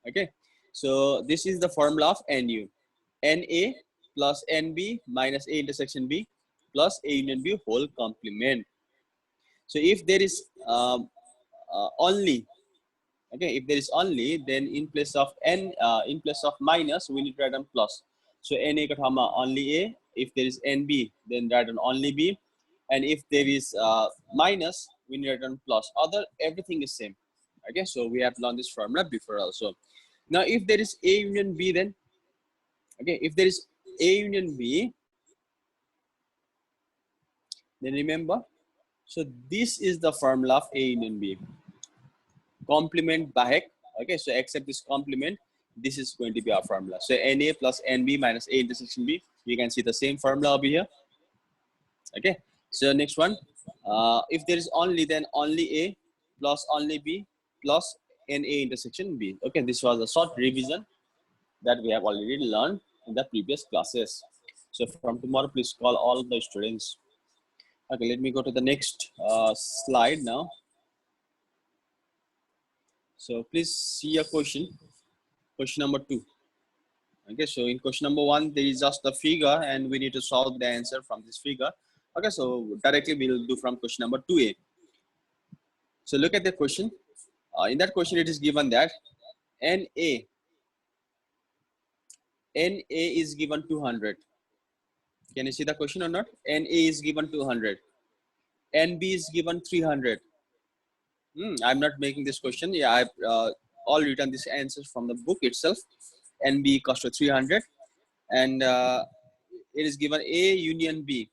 Okay, so this is the formula of NU. NA plus NB minus A intersection B plus A union B whole complement. So if there is only, okay, if there is only, then in place of in place of minus, we need to write on plus. So NA ka thama only A. If there is NB, then write on only B. And if there is minus, we need to write on plus. Other, everything is same. Okay, so we have learned this formula before also. Now, if there is A union B, then, okay, if there is A union B, then remember, so this is the formula of A union B. Complement bahek, okay, so except this complement, this is going to be our formula. So NA plus NB minus A intersection B, you can see the same formula over here. Okay, so next one, if there is only, then only A plus only B plus NA intersection B. Okay, this was a short revision that we have already learned in the previous classes. So from tomorrow, please call all the students. Okay, let me go to the next slide now. So please see a question number 2. Okay, so in question number 1, there is just a figure and we need to solve the answer from this figure. Okay, so directly we'll do from question number 2A. So look at the question. In that question, it is given that NA is given 200. Can you see the question or not? NA is given 200. NB is given 300. I'm not making this question. Yeah, I've all written these answers from the book itself. NB equals to 300. And it is given A union B.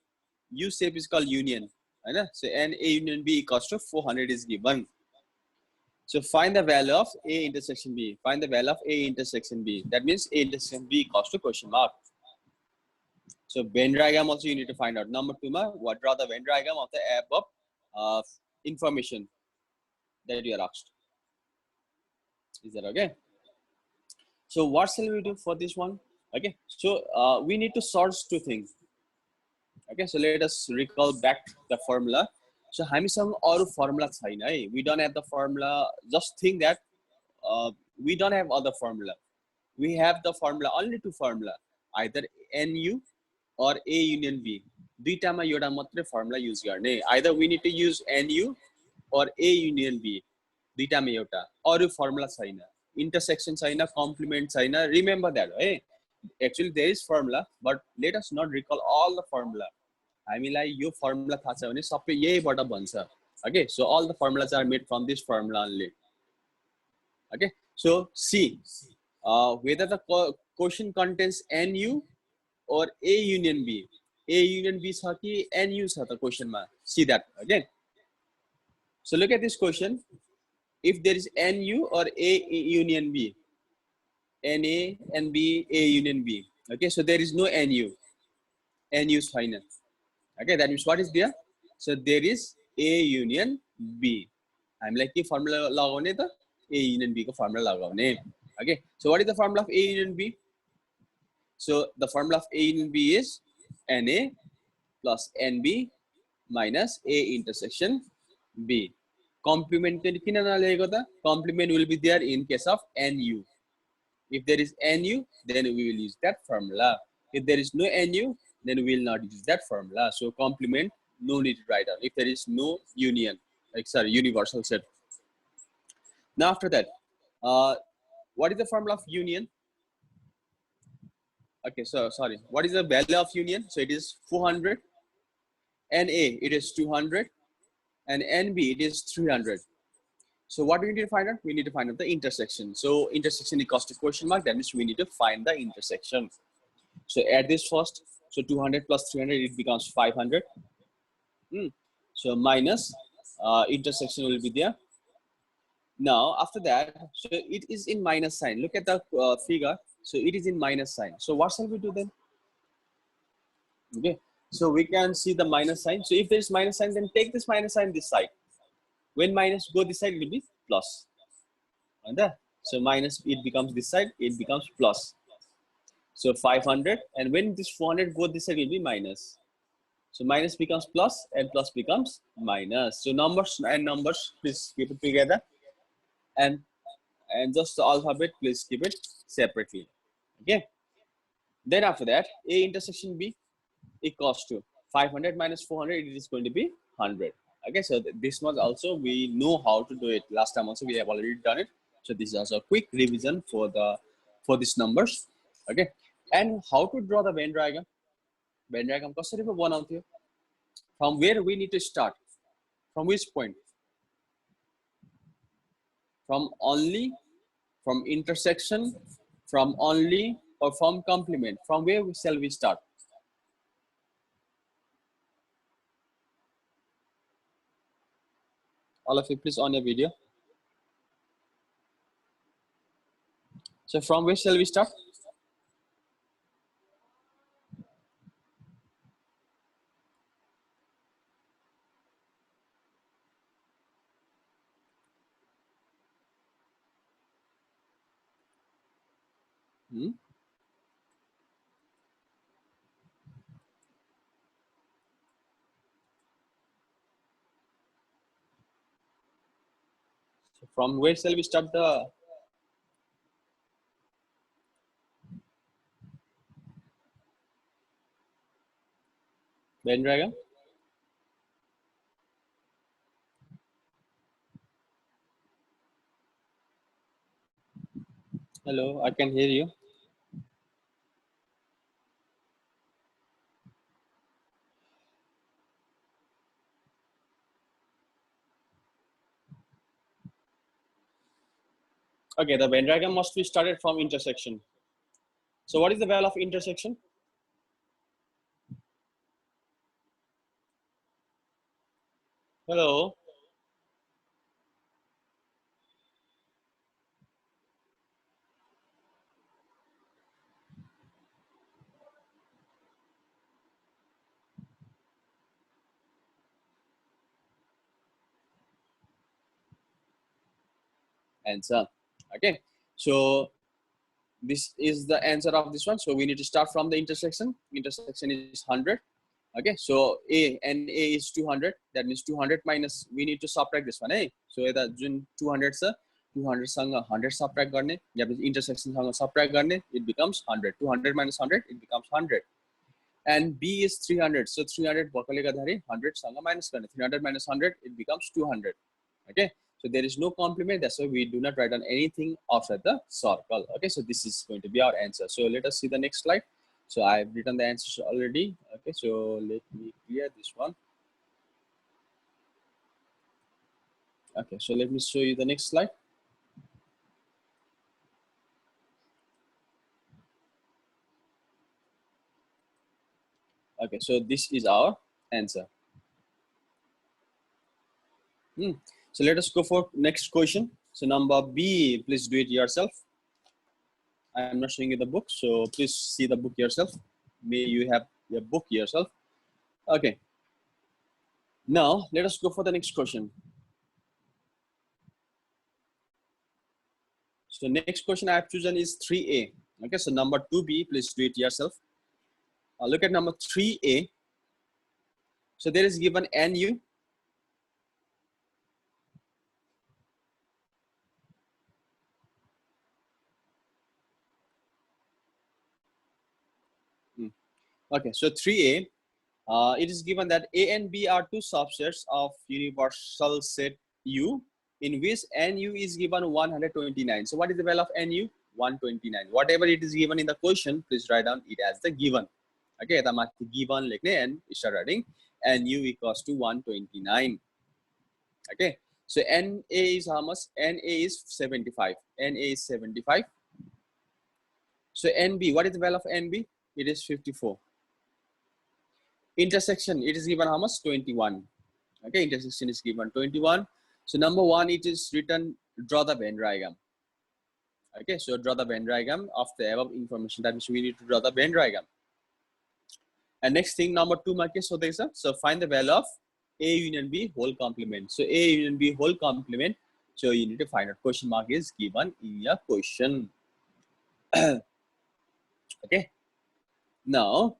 U shape is called union. Right? So NA union B equals to 400 is given. So find the value of A intersection B. Find the value of A intersection B. That means A intersection B equals to question mark. So Venn diagram also you need to find out. Number 2, what draw the Venn diagram of the above information that you are asked. Is that okay? So what shall we do for this one? Okay, so we need to sort 2 things. Okay, so let us recall back the formula. So हामीसँग अरु formula छैन है. We don't have the formula. Just think that we don't have other formula. We have the formula, only 2 formula, either NU or A union B. दुईटामा एउटा मात्रै formula use गर्ने. Either we need to use NU or A union B. दुईटामा एउटा, अरु formula छैन. Intersection छैन, complement छैन. Remember that, hey? Actually there is formula, but let us not recall all the formula. हामीलाई यो formula थाहा छ भने सबै यहीबाट बन्छ. Okay, so all the formulas are made from this formula only. Okay, so see whether the question contains NU or A union B. A union B छ कि NU छ त question मा. See that. Okay, so look at this question. If there is NU or A union B, NA and B, A union B. Okay, so there is no NU. NU is final. Okay, that means what is there? So there is A union B. I'm like the formula lagaउने त A union B ko formula lagaउने. Okay, so what is the formula of A union B? So the formula of A union B is NA plus NB minus A intersection B. Complement complement will be there in case of NU. If there is NU, then we will use that formula. If there is no NU, then we will not use that formula. So complement, no need to write down. If there is no union, like sorry, universal set. Now after that, what is the formula of union? Okay, so sorry, what is the value of union? So it is 400. NA, it is 200. And NB, it is 300. So what do we need to find out? We need to find out the intersection. So intersection equals to question mark. That means we need to find the intersection. So add this first. So 200 plus 300, it becomes 500. So minus intersection will be there. Now after that, so it is in minus sign. Look at the figure. So it is in minus sign. So what shall we do then? Okay. So we can see the minus sign. So if there is minus sign, then take this minus sign this side. When minus go this side, it will be plus. So minus, it becomes this side, it becomes plus. So 500, and when this 400 go this side, it will be minus. So minus becomes plus and plus becomes minus. So numbers and numbers, please keep it together. And and just the alphabet, please keep it separately. Okay. Then after that, A intersection B equals to 500 minus 400. It is going to be 100. Okay, so this one also we know how to do it. Last time also we have already done it. So this is also a quick revision for these numbers. Okay, and how to draw the Venn diagram? Venn diagram कसरी पो बनाउँथ्यो? From where we need to start? From which point? From only, from intersection, from only, or from complement? From where shall we start? All of you, please on your video. So from where shall we start? So from where shall we start the Venn diagram? Hello, I can hear you. Okay, the Venn diagram must be started from intersection. So what is the value of intersection? Hello. Answer. Okay, so this is the answer of this one. So we need to start from the intersection. Intersection is 100. Okay, so A and A is 200. That means 200 minus, we need to subtract this one. Hey, so the June 200 sir, 200 सँग 100 subtract गर्ने, या intersection सँग subtract गर्ने, it becomes 100. 200 minus 100, it becomes 100. And B is 300. So 300 भएकोले गर्दाखेरि 100 सँग minus गर्ने. 300 minus 100, it becomes 200. Okay, so there is no complement. That's why we do not write down anything outside the circle. Okay, so this is going to be our answer. So let us see the next slide. So I've written the answers already. Okay, so let me clear this one. Okay, so let me show you the next slide. Okay, so this is our answer. So let us go for next question. So number B, please do it yourself. I'm not showing you the book, so please see the book yourself. May you have your book yourself. Okay. Now let us go for the next question. So next question I have chosen is 3A. Okay, so number 2B, please do it yourself. Look at number 3A. So there is given NU. Okay, so 3A, it is given that A and B are two subsets of universal set U, in which NU is given 129. So what is the value of NU? 129. Whatever it is given in the question, please write down it as the given. Okay, the given like and start writing NU equals to 129. Okay, so NA is how much? NA is 75. NA is 75. So NB, what is the value of NB? It is 54. Intersection, it is given how much? 21. Okay, intersection is given 21. So number one, it is written, draw the Venn diagram. Okay, so draw the Venn diagram of the above information. That means we need to draw the Venn diagram. And next thing, number two, so find the value of A union B whole complement. So A union B whole complement. So you need to find out. Question mark is given in your question. Okay. Now,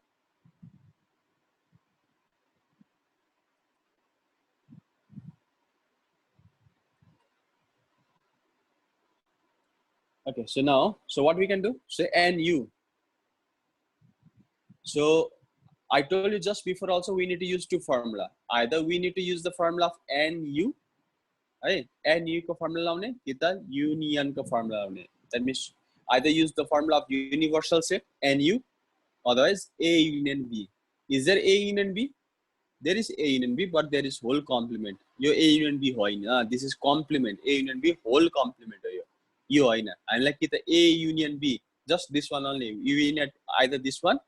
Okay, so now, so what we can do? So NU. So I told you just before also we need to use two formula. Either we need to use the formula of NU, right? NU ko formula laune, kita union ko formula laune. That means either use the formula of universal set NU, otherwise A union B. Is there A union B? There is A union B, but there is whole complement. Yo A union B hoina. This is complement. A union B whole complement yo. Yo hoina. And like kita A union B, just this one only. You need either this one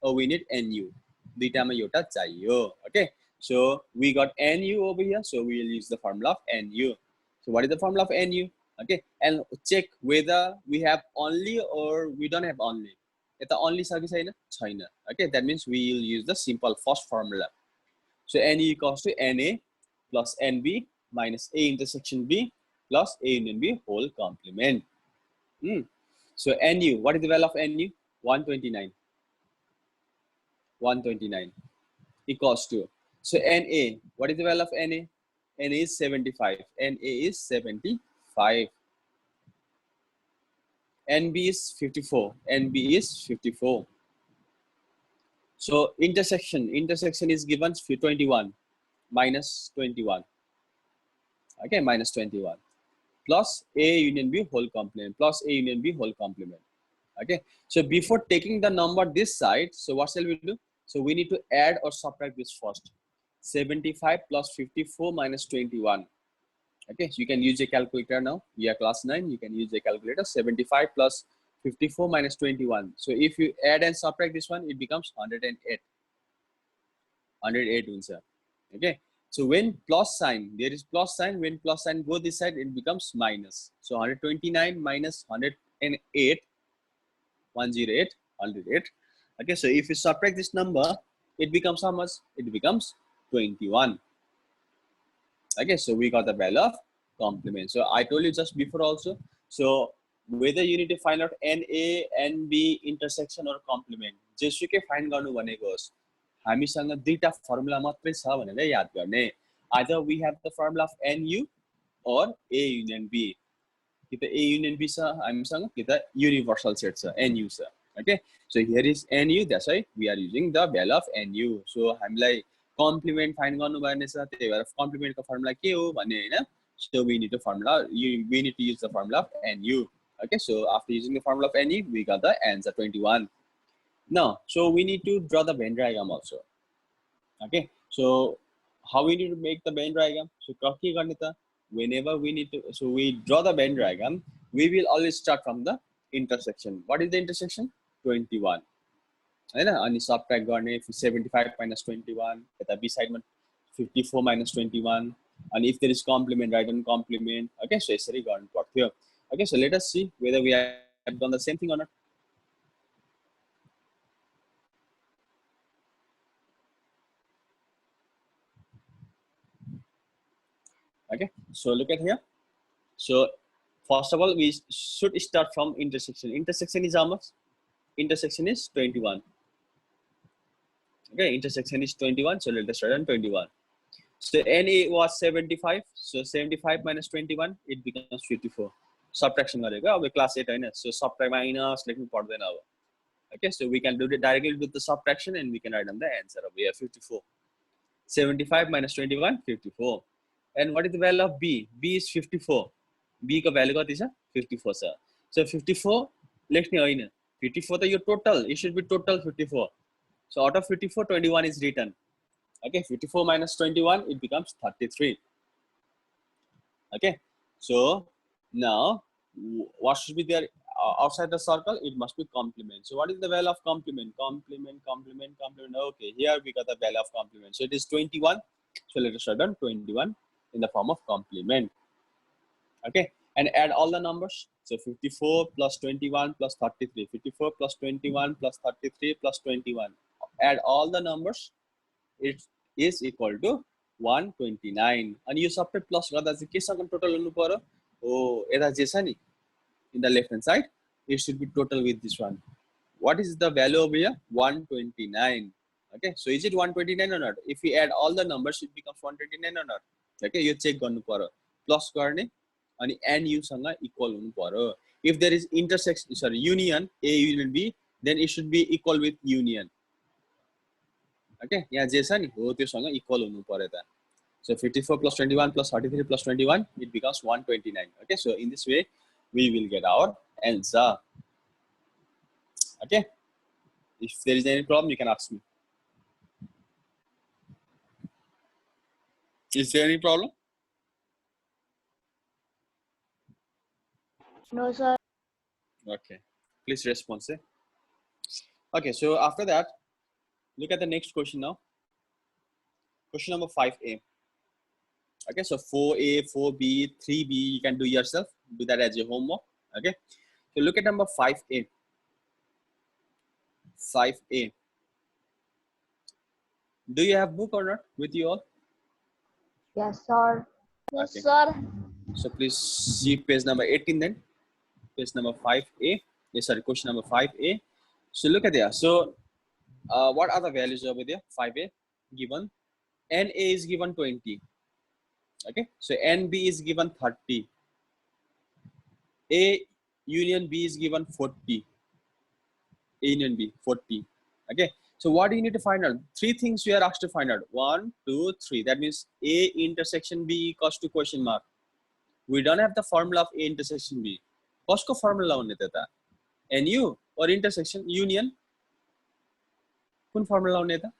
or we need NU. Duitama एउटा चाहियो. Okay. So we got NU over here. So we will use the formula of NU. So what is the formula of NU? Okay. And check whether we have only or we don't have only. It's only छ कि छैन? छैन. Okay. That means we will use the simple first formula. So NU equals to NA plus NB minus A intersection B plus A union B whole complement. So NU, what is the value of NU? 129. 129 equals to, so NA, what is the value of NA? NA is 75. NA is 75. NB is 54. NB is 54. So intersection is given 21 minus 21. Okay, minus 21 plus A union B whole complement plus A union B whole complement. Okay, so before taking the number this side, so what shall we do? So we need to add or subtract this first. 75 plus 54 minus 21. Okay, so you can use a calculator now. We are class 9, you can use a calculator. 75 plus 54 minus 21. So if you add and subtract this one, it becomes 108. 108 answer. Okay, so when plus sign, there is plus sign, when plus sign go this side, it becomes minus. So 129 minus 108, 108, 108. Okay, so if you subtract this number, it becomes how much? It becomes 21. Okay, so we got the value of complement. So I told you just before also. So whether you need to find out NA, NB intersection or complement, जेसुकै find गर्नु भनेको होस्, हामीसँग दुईटा formula मात्रै छ भनेर याद गर्ने. Either we have the formula of NU or A union B. Kita A union B छ हामीसँग, kita universal set छ NU छ. Okay, so here is NU, that's why we are using the value of NU. So हामीलाई complement find गर्नु पर्ने छ, त्यही भएर complement को formula के हो भन्ने हैन. So we need to use the formula of NU. Okay, so after using the formula of NU, we got the answer 21. Now, so we need to draw the Venn diagram also. Okay, so how we need to make the Venn diagram? So के गर्ने त? Whenever we need to, so we draw the Venn diagram, we will always start from the intersection. What is the intersection? 21. हैन, अनि subtract गर्ने 75 minus 21, यता b side मा 54 minus 21, and if there is complement, write down complement. Okay, so यसरी गर्नु पर्थ्यो. Okay, so let us see whether we have done the same thing or not. Okay, so look at here. So first of all, we should start from intersection. Intersection is how much? Intersection is 21. Okay, intersection is 21. So let us write on 21. So NA was 75. So 75 minus 21, it becomes 54. Subtraction gareko अब class 8 हैन. So subtract minus लेख्नु पर्दैन अब. Okay, so we can do it directly with the subtraction and we can write down the answer of 54. 75 minus 21, 54. And what is the value of B? B is 54. B को value कति छ? 54 छ. So 54 लेख्ने हैन. 54 त यो total. It should be total 54. So out of 54, 21 is written. Okay, 54 minus 21, it becomes 33. Okay, so now what should be there outside the circle? It must be complement. So what is the value of complement? Complement. Okay, here we got the value of complement. So it is 21. So let us write down 21 in the form of complement. Okay, and add all the numbers. So 54 plus 21 plus 33. 54 plus 21 plus 33 plus 21. Add all the numbers. It is equal to 129. And you subtract plus गर्दा चाहिँ के सँग total हुनु पर्यो? Oh, यता जे छ नि, in the left hand side, it should be total with this one. What is the value over here? 129. Okay, so is it 129 or not? If we add all the numbers, it becomes 129 or not? Okay, you check गर्नु पर्यो. Plus गर्ने अनि NU सँग equal हुनु पर्यो. If there is intersection, sorry, union, A union B, then it should be equal with union. Okay, यहाँ जे छ नि हो त्योसँग इक्वल हुनु पर्यो त. So 54 plus 21 plus 33 plus 21, it becomes 129. Okay, so in this way, we will get our answer. Okay, if there is any problem, you can ask me. Is there any problem? No, sir. Okay, please respond. Say. Okay, so after that, look at the next question now. Question number 5A. Okay, so 4A, 4B, 3B, you can do yourself. Do that as your homework. Okay, so look at number 5A. 5A. Do you have book or not with you all? Yes, sir. Yes, okay, sir. So please see page number 18 then. Page number 5A. Yes, sorry, question number 5A. So look at there. So what are the values over there? 5A given. NA is given 20. Okay, so NB is given 30. A union B is given 40. A union B 40. Okay, so what do you need to find out? Three things you are asked to find out. 1, 2, 3. That means A intersection B equals to question mark. We don't have the formula of A intersection B. Kosko formula hunne ta? NU or intersection union? Kun formula hunne ta?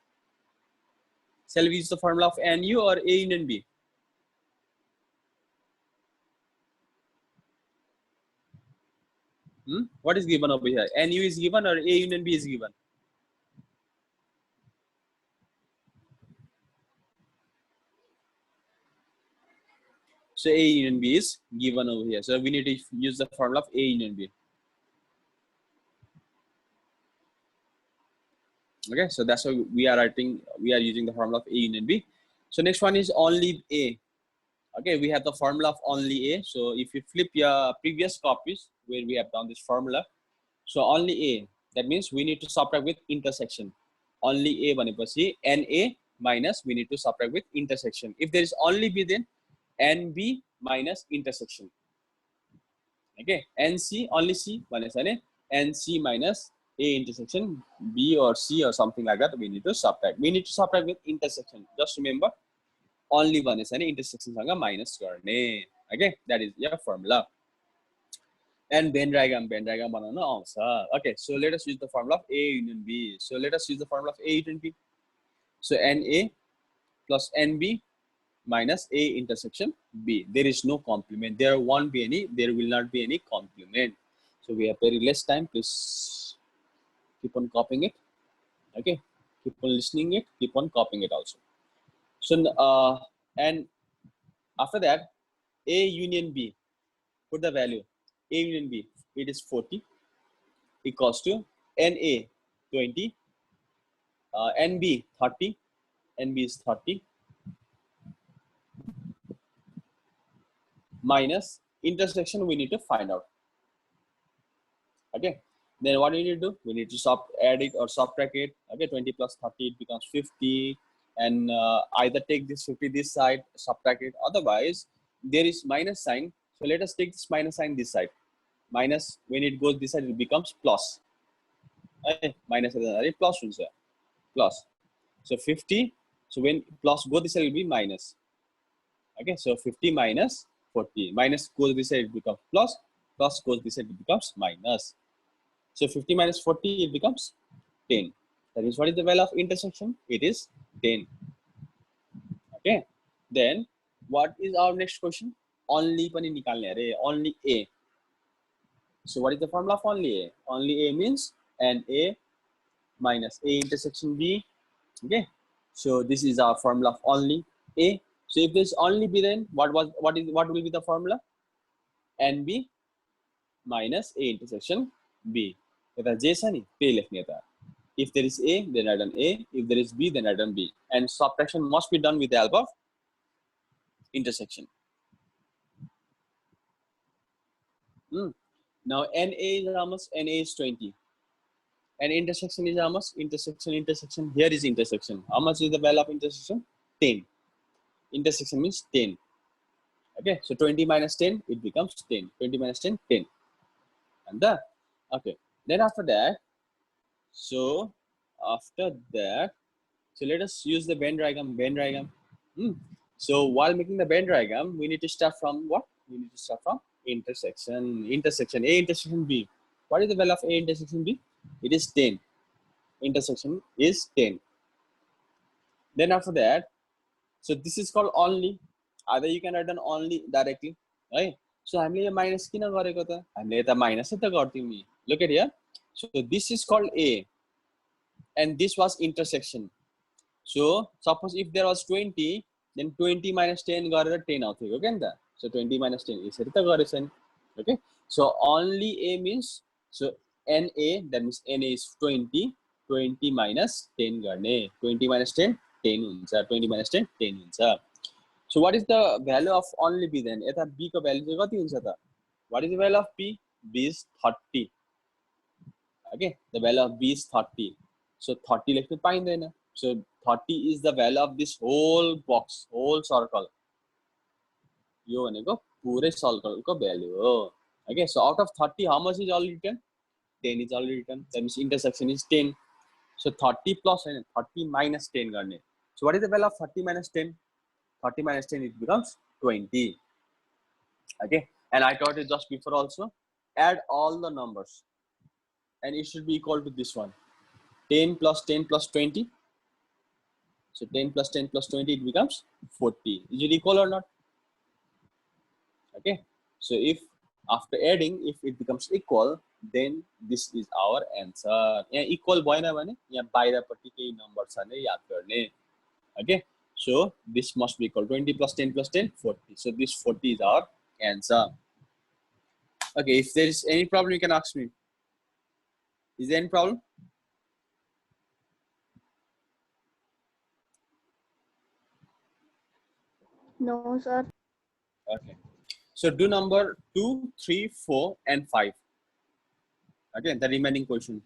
Shall we use the formula of NU or A union B? What is given over here? NU is given or A union B is given? So A union B is given over here. So we need to use the formula of A union B. Okay, so that's why we are using the formula of A union B. So next one is only A. Okay, we have the formula of only A. So if you flip your previous copies where we have done this formula, so only A, that means we need to subtract with intersection. Only A भनेपछि NA minus we need to subtract with intersection. If there is only B, then NB minus intersection. Okay, NC only C भनेपछि NC minus A intersection B or C or something like that. We need to subtract. We need to subtract with intersection. Just remember, only one is an intersection sanga minus गर्ने. Okay, that is your formula. And Venn diagram banana also. Okay, so let us use the formula of A union B. So let us use the formula of A union B. So NA plus NB minus A intersection B. There is no complement. There won't be any. There will not be any complement. So we have very less time. Please keep on copying it. Okay, keep on listening it. Keep on copying it also. So and after that, A union B. Put the value. A union B, it is 40 equals to NA 20, NB 30, NB is 30 minus intersection we need to find out. Okay, then what we need to do? We need to add it or subtract it. Okay, 20 plus 30 it becomes 50, and either take this 50 this side, subtract it. Otherwise, there is minus sign. So let us take this minus sign this side. Minus, when it goes this side, it becomes plus. Minus plus plus. So 50. So when plus go this side, it will be minus. Okay, so 50 minus 40. Minus goes this side, it becomes plus. Plus goes this side, it becomes minus. So 50 minus 40, it becomes 10. That is, what is the value of intersection? It is 10. Okay. Then what is our next question? Only pani nikalne are, only A. So what is the formula of only A? Only A means NA minus A intersection B. Okay. So this is our formula of only A. So if there's only B, then what will be the formula? NB minus A intersection B. If there is A, then write down A. If there is B, then write down B. And subtraction must be done with the help of intersection. Now NA is how much? NA is 20. And intersection is how much? Intersection. Here is intersection. How much is the value of intersection? 10. Intersection means 10. Okay, so 20 minus 10, it becomes 10. 20 minus 10, 10. And the okay. Then after that, so after that, so let us use the Venn diagram. Venn diagram. So while making the Venn diagram, we need to start from what? We need to start from intersection. Intersection A, intersection B. What is the value of A intersection B? It is 10. Intersection is 10. Then after that, so this is called only. Either you can write down only directly, right? So हामीले यो minus किन गरेको त? हामीले यता minus त गर्थ्यौं नि. Look at here. So this is called A, and this was intersection. So suppose if there was 20, then 20 minus 10 गरेर 10 आउँथ्यो हो के नि त. So 20 minus 10 यसरी त गरेछ नि. Okay. So only A means, so NA, that means NA is 20. 20 minus 10 गर्ने. 20 minus 10, 10 हुन्छ. 20 minus 10, 10 हुन्छ. So what is the value of only B then? यता B को value चाहिँ कति हुन्छ त? What is the value of B? B is 30. Okay, the value of B is 30. So 30 लेख्नु पाइँदैन. So 30 is the value of this whole box, whole circle. यो भनेको पुरै circle को value हो. Okay, so out of 30, how much is already written? 10 is already written. That means intersection is 10. So 30 plus 30 minus 10 गर्ने. So what is the value of 30 minus 10? 30 minus 10, it becomes 20. Okay, and I taught it just before also. Add all the numbers, and it should be equal to this one. 10 plus 10 plus 20. So 10 plus 10 plus 20, it becomes 40. Is it equal or not? Okay, so if after adding, if it becomes equal, then this is our answer. Yeah, equal bhayena bhane यहाँ बाहिरपट्टि केही number छ भने याद गर्ने. Okay, so this must be equal. 20 plus 10 plus 10, 40. So this 40 is our answer. Okay, if there is any problem, you can ask me. Is there any problem? No, sir. Okay. So do number 2, 3, 4, and 5. Okay, the remaining question.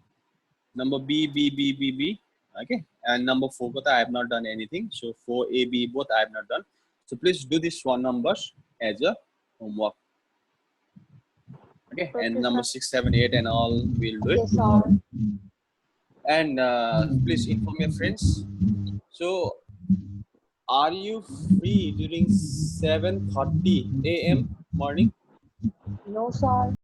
Number B, B, B, B, B. Okay, and number 4, but I have not done anything. So 4, A, B, both I have not done. So please do this one numbers as a homework. Okay, and number 6, 7, 8, and all we'll do it. Yes, sir. And please inform your friends. So are you free during 7:30 a.m. morning? No, sir.